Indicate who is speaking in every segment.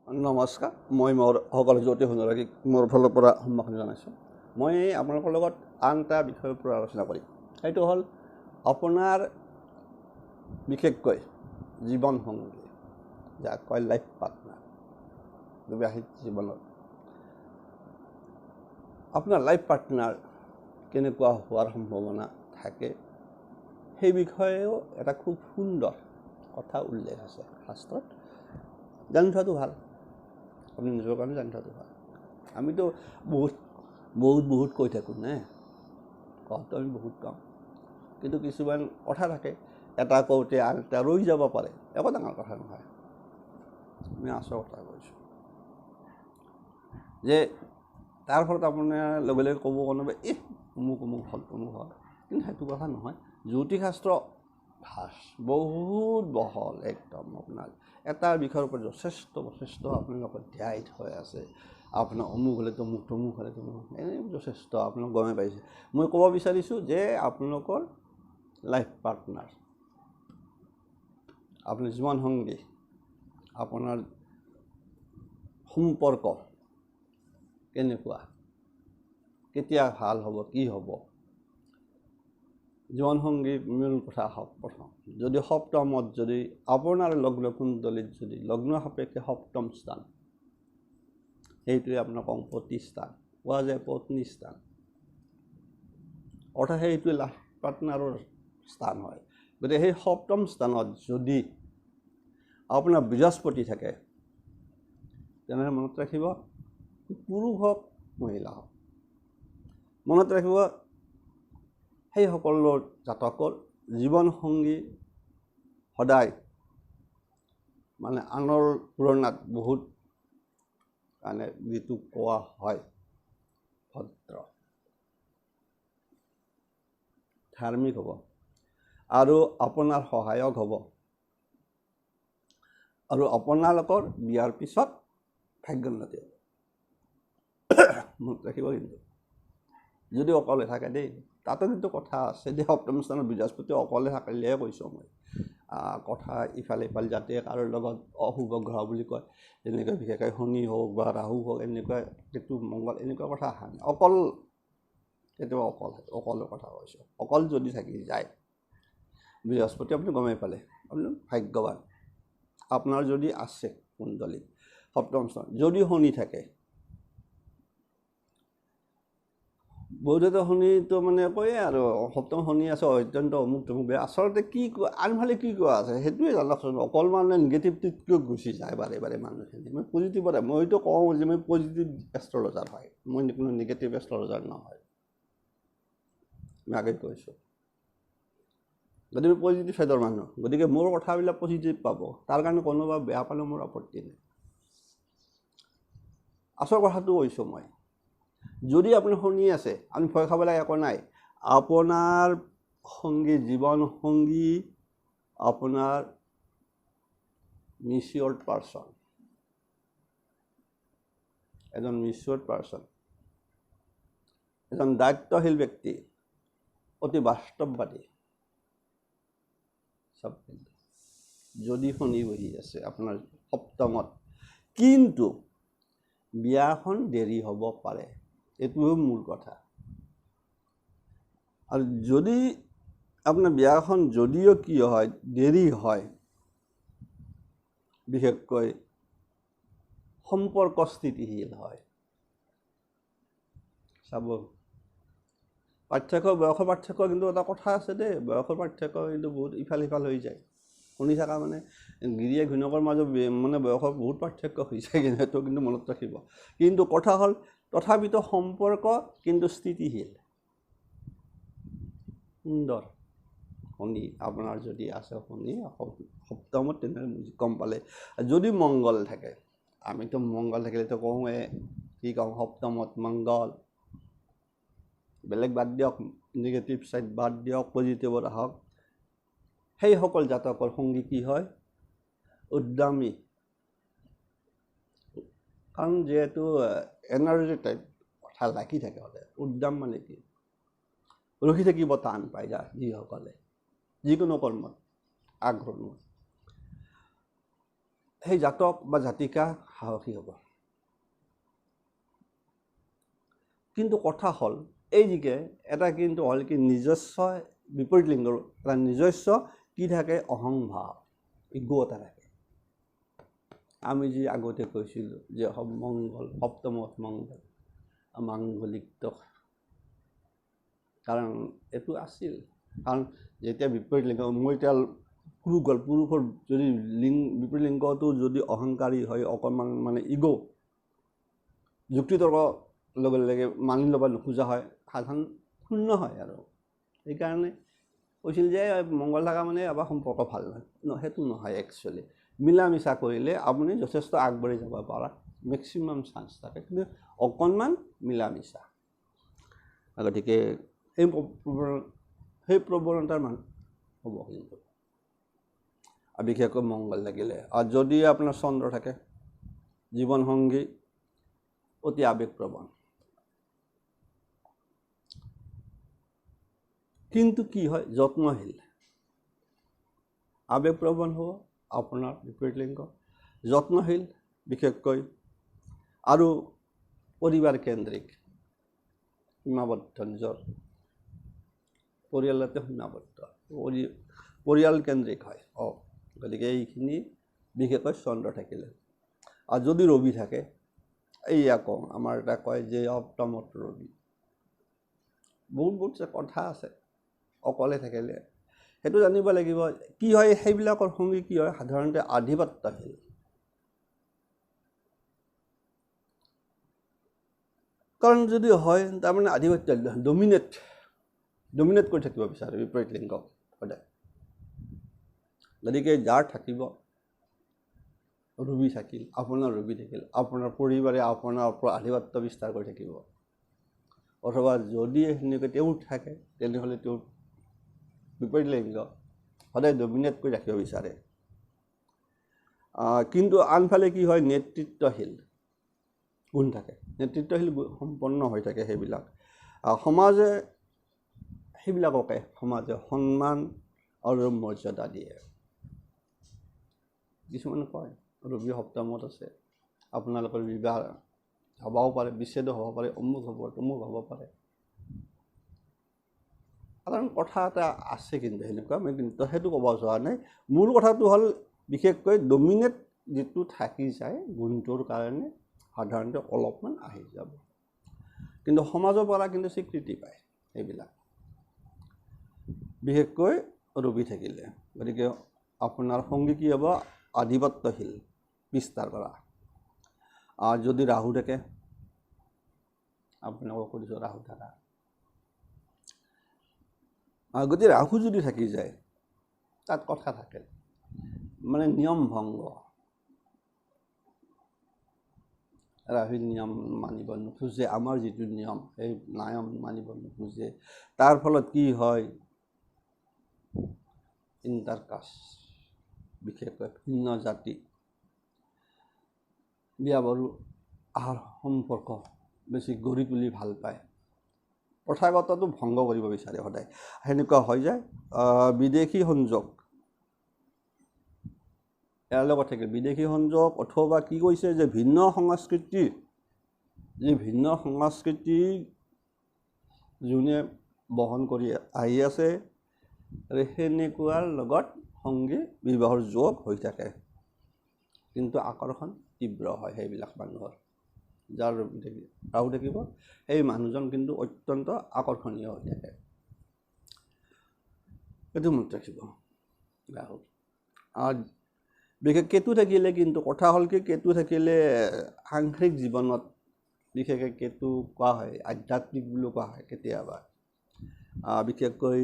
Speaker 1: নমস্কাৰ, মই মোৰ সকলো জ্যোতি সুন্দৰাকীক মোৰ ফালৰ পৰা সম্ভাষণ জনাইছোঁ। মই আপোনালোকৰ লগত আন এটা বিষয়ৰ পৰা আলোচনা কৰিম। সেইটো হ'ল আপোনাৰ বিশেষকৈ জীৱন সংগী, যাক কয় লাইফ পাৰ্টনাৰ। বিবাহিত জীৱনত আপোনাৰ লাইফ পাৰ্টনাৰ কেনেকুৱা হোৱাৰ সম্ভাৱনা থাকে, সেই বিষয়েও এটা খুব সুন্দৰ কথা উল্লেখ আছে শাস্ত্ৰত। জানি থোৱাটো ভাল, আপুনি নিজৰ কাৰণে জানি থোৱাটো ভাল। আমিতো বহুত কৈ থাকোঁ নে, কওঁতো আমি বহুত কওঁ, কিন্তু কিছুমান কথা থাকে, এটা কওঁতে আন এটা ৰৈ যাব পাৰে, একো ডাঙৰ কথা নহয়। আমি আচল কথা কৈছোঁ যে তাৰ ফলত আপোনাৰ লগে লগে ক'ব কোনোবাই অমুক হ'ল, কিন্তু সেইটো কথা নহয়। জ্যোতিষশাস্ত্ৰ বহুত বহল, একদম আপোনাৰ এটা বিষয়ৰ ওপৰত যথেষ্ট আপোনালোকৰ ধ্যায়িত হৈ আছে। আপোনাৰ অমুক হ'লে তমুক হ'লে তমুক, এনেই যথেষ্ট আপোনালোক গমে পাইছে। মই ক'ব বিচাৰিছোঁ যে আপোনালোকৰ লাইফ পাৰ্টনাৰ, আপোনাৰ জীৱন সংগী, আপোনাৰ সম্পৰ্ক কেনেকুৱা, কেতিয়া ভাল হ'ব, কি হ'ব। জীৱনসংগীৰ মূল কথা হওক, প্ৰথম যদি সপ্তমত যদি আপোনাৰ লগ্ন কুণ্ডলীত যদি লগ্ন সাপেক্ষে সপ্তম স্থান, সেইটোৱে আপোনাৰ কম্পতি স্থান, কোৱা যায় পত্নী স্থান, অৰ্থাৎ সেইটোৱে লাইফ পাৰ্টনাৰৰ স্থান হয়। গতিকে সেই সপ্তম স্থানত যদি আপোনাৰ বৃহস্পতি থাকে, তেনেহ'লে মনত ৰাখিব, পুৰুষ হওক মহিলা হওক, মনত ৰাখিব সেই সকলো জাতকৰ জীৱনসংগী সদায় মানে আনৰ তুলনাত বহুত মানে যিটো কোৱা হয় ভদ্ৰ, ধাৰ্মিক হ'ব আৰু আপোনাৰ সহায়ক হ'ব, আৰু আপোনালোকৰ বিয়াৰ পিছত ভাগ্যোন্নতি হ'ব। মনত ৰাখিব। কিন্তু যদি অকলে থাকে দেই, তাতো কিন্তু কথা আছে দেই। সপ্তম স্থানত বৃহস্পতি অকলে থাকিলেহে কৈছোঁ মই, কথা ইফালে যাতে কাৰোৰ লগত অশুভ গ্ৰহ বুলি কয়, এনেকৈ বিশেষকৈ শনি হওক বা ৰাহু হওক, এনেকুৱা কেতু মংগল, এনেকুৱা কথা অহা নাই। অকল কেতিয়াবা অকলৰ কথা কৈছোঁ। অকল যদি থাকি যায় বৃহস্পতি, আপুনি গমেই পালে, আপুনি ভাগ্যৱান। আপোনাৰ যদি আছে কুণ্ডলীত সপ্তম স্থান, যদি শনি থাকে, বহুতেতো শনিটো মানে কয়ে আৰু সপ্তম শনি আছে, অত্যন্ত অমুক তমুক বেয়া। আচলতে কি কোৱা, আনফালে কি কোৱা আছে সেইটোৱে জানকচোন। অকল মানে নিগেটিভটোত কিয় গুচি যায় বাৰে মানুহখিনি। মই পজিটিভত, মইতো কওঁ যে মই পজিটিভ এষ্ট্ৰলজাৰ হয়, মই কোনো নিগেটিভ এষ্ট্ৰলজাৰ নহয়, মই আগে কৈছোঁ। গতিকে মই পজিটিভ ছাইডৰ মানুহ, গতিকে মোৰ কথাবিলাক পজিটিভ পাব, তাৰ কাৰণে কোনোবা বেয়া পালেও মোৰ আপত্তি নাই। আচল কথাটো কৈছোঁ মই। যদি আপোনাৰ শনি আছে, আপুনি ভয় খাব লাগে একো নাই। আপোনাৰ সংগী, জীৱন সংগী আপোনাৰ মিচিয়ৰ্ড পাৰ্চন, এজন মিচিয়ৰ্ড পাৰ্চন, এজন দায়িত্বশীল ব্যক্তি, অতি বাস্তৱবাদী। যদি শনি বহি আছে আপোনাৰ সপ্তমত, কিন্তু বিয়াখন দেৰি হ'ব পাৰে, এইটোও মূল কথা। আৰু যদি আপোনাৰ বিয়াখন যদিও কি হয়, দেৰি হয়, বিশেষকৈ সম্পৰ্ক স্থিতিশীল হয়, চাব পাৰ্থক্য, বয়সৰ পাৰ্থক্য কিন্তু এটা কথা আছে দেই, বয়সৰ পাৰ্থক্য কিন্তু বহুত ইফাল সিফাল হৈ যায়। শুনি থকা মানে গিৰিয়ে ঘৈণীয়েকৰ মাজত মানে বয়সৰ বহুত পাৰ্থক্য হৈ যায়, কিন্তু সেইটো কিন্তু মনত ৰাখিব। কিন্তু কথা হ'ল তথাপিতো সম্পৰ্ক কিন্তু স্থিতিশীল, সুন্দৰ। শনি আপোনাৰ যদি আছে, শনি সপ্তমত, তেনেহ'লে গম পালে। যদি মংগল থাকে, আমিতো মংগল থাকিলেতো কওঁৱে, কি কওঁ, সপ্তমত মংগল, বেলেগ বাদ দিয়ক, নিগেটিভ ছাইড বাদ দিয়ক, পজিটিভত আহক। সেইসকল জাতকৰ সংগী কি হয়, উদ্যমী। কাৰণ যিহেতু এনাৰ্জি টাইপ কথা লাগি থাকে সদায়। উদ্যম মানে কি, ৰখি থাকিব টান পায় যিসকলে যিকোনো কৰ্মত আগ্ৰহ। সেই জাতক বা জাতিকা সাহসী হ'ব। কিন্তু কথা হ'ল এই দিকে এটা কিন্তু হ'ল কি নিজস্ব বিপৰীত লিংগৰ এটা নিজস্ব কি থাকে অহংভাৱ, ইগো এটা থাকে। আমি যি আগতে কৈছিলোঁ যে মংগল সপ্তমত মংগল মাংগলিক দোষ, কাৰণ এইটো আছিল। কাৰণ যেতিয়া বিপৰীত লিংগ মই এতিয়া পুৰুষ গ'ল, পুৰুষৰ যদি বিপৰীত লিংগটো যদি অহংকাৰী হয়, অকণমান মানে ইগো যুক্তিতৰ্ক লগে লগে মানি ল'ব নোখোজা হয়, সাধাৰণ শূন্য হয়। আৰু সেইকাৰণে কৈছিল যে মংগল থকা মানে এবাৰ সম্পৰ্ক ভাল নহয়। সেইটো নহয়। একচুৱেলি মিলা মিছা কৰিলে আপুনি যথেষ্ট আগবাঢ়ি যাব পাৰা মেক্সিমাম চান্স থাকে, কিন্তু অকণমান মিলা মিছা। গতিকে সেই প্ৰৱণতাৰ মানুহ হ'ব কিন্তু বিশেষকৈ মংগল লাগিলে। আৰু যদি আপোনাৰ চন্দ্ৰ থাকে, জীৱনসংগী অতি আৱেগপ্ৰৱণ। কিন্তু কি হয়, যত্নশীল, আৱেগপ্ৰৱণ হ'ব আপোনাৰ বিপৰীত লিংগ, যত্নশীল বিশেষকৈ, আৰু পৰিবাৰ কেন্দ্ৰিক, সীমাবদ্ধ, নিজৰ পৰিয়ালতে সীমাবদ্ধ, পৰিয়াল কেন্দ্ৰিক হয়। গতিকে এইখিনি বিশেষকৈ চন্দ্ৰ থাকিলে। আৰু যদি ৰবি থাকে, এই আকৌ আমাৰ এটা কয় যে সপ্তমত ৰবি, বহুত কথা আছে। অকলে থাকিলে সেইটো জানিব লাগিব। কি হয় সেইবিলাকৰ সংগী কি হয়, সাধাৰণতে আধিপত্যশীল, কাৰণ যদি হয় তাৰমানে আধিপত্য ডমিনেট কৰি থাকিব বিচাৰে বিপৰীত লিংগ সদায়। গতিকে যাৰ থাকিব ৰবি থাকিল, আপোনাৰ ৰবি থাকিল, আপোনাৰ পৰিবাৰে আপোনাৰ ওপৰত আধিপত্য বিস্তাৰ কৰি থাকিব। অথবা যদি সেনেকৈ তেওঁ থাকে, তেনেহ'লে তেওঁ বিপৰীত লিংগ সদায় ডমিনেট কৰি ৰাখিব বিচাৰে। কিন্তু আনফালে কি হয়, নেতৃত্বশীল গুণ থাকে, নেতৃত্বশীল সম্পন্ন হৈ থাকে। সেইবিলাক সমাজে সেইবিলাককে সমাজে সন্মান আৰু মৰ্যাদা দিয়ে। কিছুমানে কয় ৰবি সপ্তমত আছে, আপোনালোকৰ বিবাহ হ'বও পাৰে, বিচ্ছেদ হ'ব পাৰে, অমুক হ'ব, তমুক হ'ব পাৰে। সাধাৰণ কথা এটা আছে, কিন্তু সেনেকুৱা মই কিন্তু সেইটো ক'ব যোৱা নাই। মূল কথাটো হ'ল বিশেষকৈ ডমিনেট যিটো থাকি যায় গুণটোৰ কাৰণে সাধাৰণতে অলপমান আহি যাব, কিন্তু সমাজৰ পৰা কিন্তু স্বীকৃতি পায় সেইবিলাক, বিশেষকৈ ৰবি থাকিলে। গতিকে আপোনাৰ সংগী কি হ'ব, আধিপত্যশীল বিস্তাৰ কৰা। যদি ৰাহু থাকে, আপোনালোকক কৈছোঁ ৰাহু থাকা, গতিকে ৰাহু যদি থাকি যায় তাত কথা থাকে, মানে নিয়ম ভংগ, ৰাহুৰ নিয়ম মানিব নোখোজে। আমাৰ যিটো নিয়ম সেই নিয়ম মানিব নোখোজে। তাৰ ফলত কি হয়, ইণ্টাৰকাষ্ট, বিশেষকৈ ভিন্ন জাতি বিয়া বাৰু আহাৰ সম্পৰ্ক বেছি গঢ়ি তুলি ভাল পায়, প্ৰথাগতটো ভংগ কৰিব বিচাৰে সদায়। সেনেকুৱা হৈ যায়। বিদেশী সংযোগ, ইয়াৰ লগত থাকে বিদেশী সংযোগ, অথবা কি কৈছে যে ভিন্ন সংস্কৃতি যোনে বহন কৰি আহি আছে, সেনেকুৱাৰ লগত সংগী বিবাহৰ যোগ হৈ থাকে। কিন্তু আকৰ্ষণ তীব্ৰ হয় সেইবিলাক মানুহৰ। যাৰ ৰাহু থাকিব সেই মানুহজন কিন্তু অত্যন্ত আকৰ্ষণীয় হৈ থাকে। এইটো মনত ৰাখিব ৰাহু। বিশেষ কেতু থাকিলে কিন্তু কথা হ'ল কি, কেতু থাকিলে সাংসাৰিক জীৱনত বিশেষকৈ কেতু কোৱা হয় আধ্যাত্মিক বুলি কোৱা হয় কেতিয়াবা। বিশেষকৈ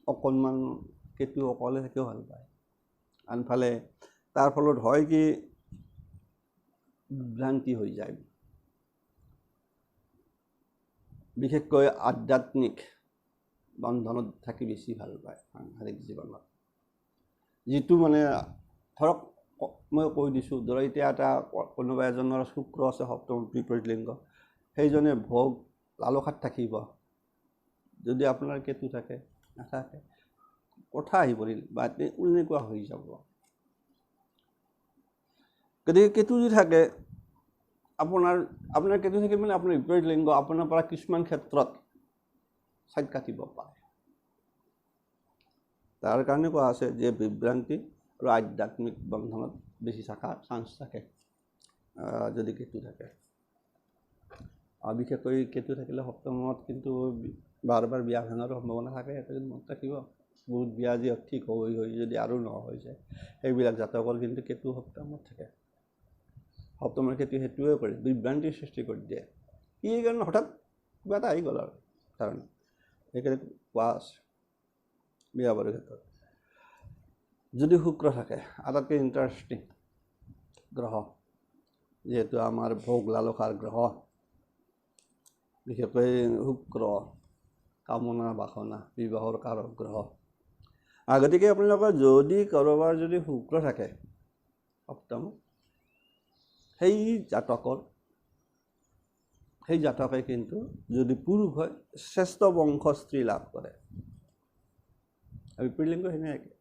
Speaker 1: অকণমান কেতু অকলে থাকিও ভাল পায়। আনফালে তাৰ ফলত হয় কি, বিভ্ৰান্তি হৈ যায়, বিশেষকৈ আধ্যাত্মিক বন্ধনত থাকি বেছি ভাল পায় সাংসাৰিক জীৱনত। যিটো মানে ধৰক মই কৈ দিছোঁ, ধৰক এতিয়া এটা কোনোবা এজনৰ শুক্ৰ আছে সপ্তম বিপৰীত লিংগ, সেইজনে ভোগ লালসাত থাকিব। যদি আপোনাৰ কেতু থাকে, নাথাকে, কথা আহি পৰিল বা এনেকুৱা হৈ যাব। গতিকে কেতু যদি থাকে আপোনাৰ কেতু থাকিলে মানে আপোনাৰ বিপৰীত লিংগ আপোনাৰ পৰা কিছুমান ক্ষেত্ৰত ছাইড কাটিব পাৰে। তাৰ কাৰণে কোৱা আছে যে বিভ্ৰান্তি আৰু আধ্যাত্মিক বন্ধনত বেছি থকাৰ চান্স থাকে যদি কেতু থাকে। আৰু বিশেষকৈ কেতু থাকিলে সপ্তমত কিন্তু বাৰ বাৰ বিয়া ভাঙাৰো সম্ভাৱনা থাকে। সেইটো কিন্তু মনত ৰাখিব। বহুত বিয়া যি ঠিক হৈ যদি আৰু নহয় যায়, সেইবিলাক জাতকৰ কিন্তু কেতু সপ্তমত থাকে। সপ্তমৰ কেতু সেইটোৱে কৰে, বিভ্ৰান্তিৰ সৃষ্টি কৰি দিয়ে। কি কাৰণে হঠাৎ কিবা এটা আহি গ'ল আৰু কাৰণে সেইকাৰণে কোৱা আছে বিয়া বাৰুৰ ক্ষেত্ৰত। যদি শুক্ৰ থাকে, আটাইতকৈ ইণ্টাৰেষ্টিং গ্ৰহ, যিহেতু আমাৰ ভোগ লালসাৰ গ্ৰহ, বিশেষকৈ শুক্ৰ কামনা বাসনা বিবাহৰ কাৰক গ্ৰহ। গতিকে আপোনালোকৰ যদি কাৰোবাৰ যদি শুক্ৰ থাকে সপ্তম, সেই জাতকে কিন্তু যদি পুৰুষ হয় শ্ৰেষ্ঠ বংশ স্ত্ৰী লাভ কৰে। বিপৰীলিংগ সেনেকৈ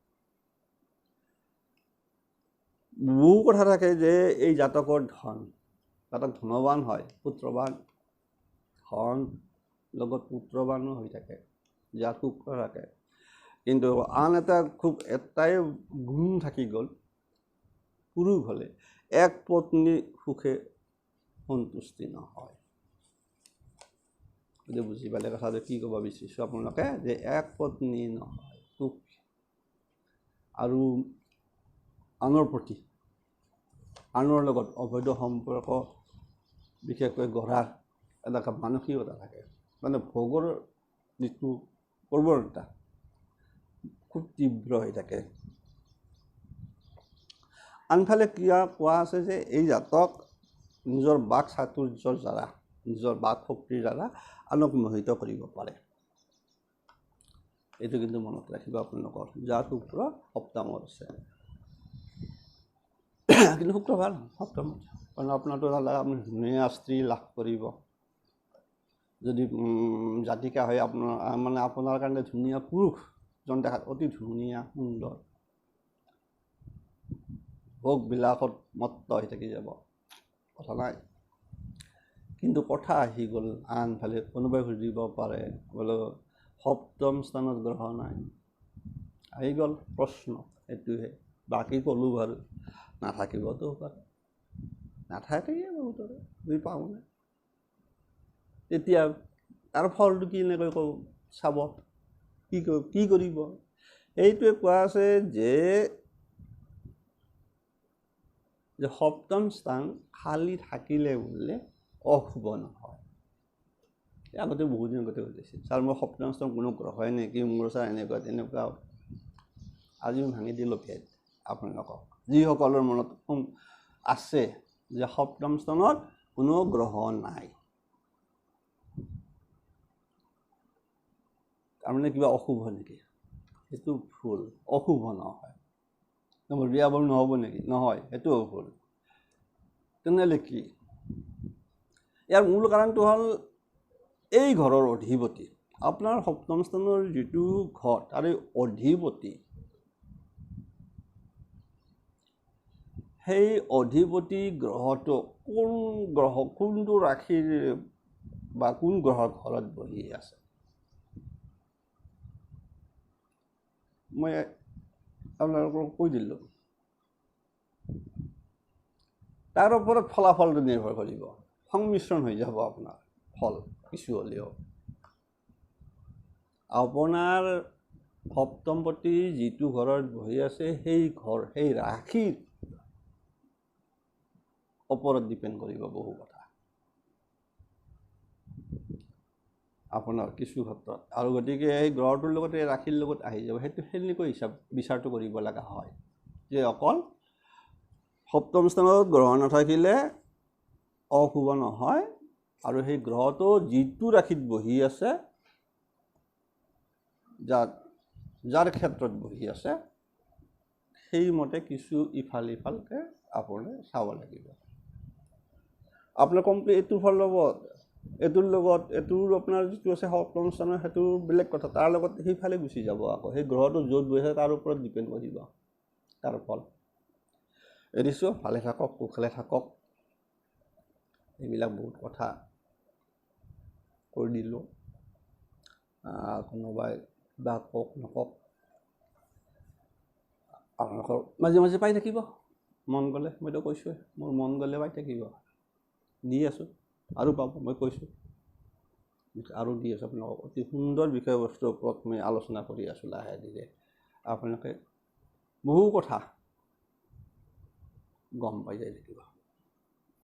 Speaker 1: বহু কথা থাকে যে এই জাতকৰ জাতক ধনৱান হয়, পুত্ৰৱান, ধন লগত পুত্ৰৱানো হৈ থাকে যাৰ শুক্ৰ থাকে। কিন্তু আন এটা খুব এটাই গুণ থাকি গ'ল, পুৰুষ হ'লে এক পত্নী সুখে সন্তুষ্টি নহয়। গতিকে বুজি পালে কথাটো কি ক'ব বিচাৰিছোঁ আপোনালোকে, যে এক পত্নী নহয় সুখ, আৰু আনৰ প্ৰতি আনৰ লগত অবৈধ সম্পৰ্ক বিশেষকৈ গঢ়াৰ এটা মানসিকতা থাকে, মানে ভোগৰ যিটো প্ৰৱণতা খুব তীব্ৰ হৈ থাকে। আনফালে কোৱা আছে যে এই জাতক নিজৰ বাক চাতুৰ্যৰ দ্বাৰা, নিজৰ বাক শক্তিৰ দ্বাৰা আনক মোহিত কৰিব পাৰে। এইটো কিন্তু মনত ৰাখিব আপোনালোকৰ, যাৰ শুক্ৰ সপ্তমত আছে। কিন্তু শুক্ৰ ভাল সপ্তমত, কাৰণ আপোনাৰতো আপুনি ধুনীয়া স্ত্ৰী লাভ কৰিব। যদি জাতিকা হয় আপোনাৰ কাৰণে ধুনীয়া পুৰুষজন দেখাত অতি ধুনীয়া সুন্দৰ, ভোগ বিলাসত মত্ত হৈ থাকি যাব, কথা নাই। কিন্তু কথা আহি গ'ল আনফালে, কোনোবাই সুধিব পাৰে বোলো সপ্তম স্থানত গ্ৰহ নাই, আহি গ'ল প্ৰশ্ন এইটোহে। বাকী ক'লোঁ বাৰু, নাথাকিবতো পাৰে, নাথাকেই বহুতৰে, বুজি পাওঁ নে? তেতিয়া তাৰ ফলটো কি এনেকৈ চাব, কি কৰিব? এইটোৱে কোৱা আছে যে সপ্তম স্থান খালী থাকিলে বোলে অশুভ নহয়। আগতে বহুত দিন আগতে সুধিছিল, ছাৰ মই সপ্তম স্থান কোনো গ্ৰহই নেকি মোৰ, ছাৰ এনেকুৱা তেনেকুৱা। আজি মই ভাঙি দিলোঁ ভেদ আপোনালোকক, যিসকলৰ মনত আছে যে সপ্তম স্থানত কোনো গ্ৰহ নাই, তাৰমানে কিবা অশুভ নেকি? সেইটো ভুল, অশুভ নহয়। মোৰ বিয়া বাৰু নহ'ব নেকি? নহয়, সেইটোও ভুল। তেনেহ'লে কি? ইয়াৰ মূল কাৰণটো হ'ল এই ঘৰৰ অধিপতি, আপোনাৰ সপ্তম স্থানৰ যিটো ঘৰ তাৰে অধিপতি, সেই অধিপতি গ্ৰহটো কোনটো ৰাশিৰ বা কোন গ্ৰহৰ ঘৰত বহি আছে? মই আপোনালোকক কৈ দিলোঁ, তাৰ ওপৰত ফলাফলটো নিৰ্ভৰ কৰিব, সংমিশ্ৰণ হৈ যাব আপোনাৰ ফল কিছু হ'লেও। আপোনাৰ সপ্তমপতি যিটো ঘৰত বহি আছে সেই ঘৰ, সেই ৰাশিৰ ওপৰত ডিপেণ্ড কৰিব বহু কথা আপোনাৰ কিছু ক্ষেত্ৰত। আৰু গতিকে এই গ্ৰহটোৰ লগত এই ৰাশিৰ লগত আহি যাব, সেইটো সেনেকৈ বিচাৰটো কৰিব লগা হয় যে অকল সপ্তম স্থানত গ্ৰহ নাথাকিলে অশুভ নহয়, আৰু সেই গ্ৰহটো যিটো ৰাশিত বহি আছে, যাৰ ক্ষেত্ৰত বহি আছে, সেইমতে কিছু ইফাল সিফালকৈ আপুনি চাব লাগিব। আপোনাৰ কমপ্লিট এইটোৰ ফল ল'ব, এইটোৰ লগত এইটোৰ আপোনাৰ যিটো আছে সপ্তম স্থানৰ, সেইটো বেলেগ কথা, তাৰ লগত সেইফালে গুচি যাব। আকৌ সেই গ্ৰহটো য'ত বহি আছে তাৰ ওপৰত ডিপেণ্ড কৰিব তাৰ ফল। এৰিছোঁ, ভালে থাকক, কুশলে থাকক। এইবিলাক বহুত কথা কৈ দিলোঁ। কোনোবাই কিবা কওক নকওক, আপোনালোকৰ মাজে মাজে পাই থাকিব, মন গ'লে। মইতো কৈছোঁৱে, মোৰ মন গ'লে পাই থাকিব, দি আছোঁ, আৰু পাব। মই কৈছোঁ আৰু দি আছোঁ আপোনালোকক। অতি সুন্দৰ বিষয়বস্তুৰ ওপৰত মই আলোচনা কৰি আছোঁ লাহে ধীৰে। আপোনালোকে বহু কথা গম পাই যাই থাকিব।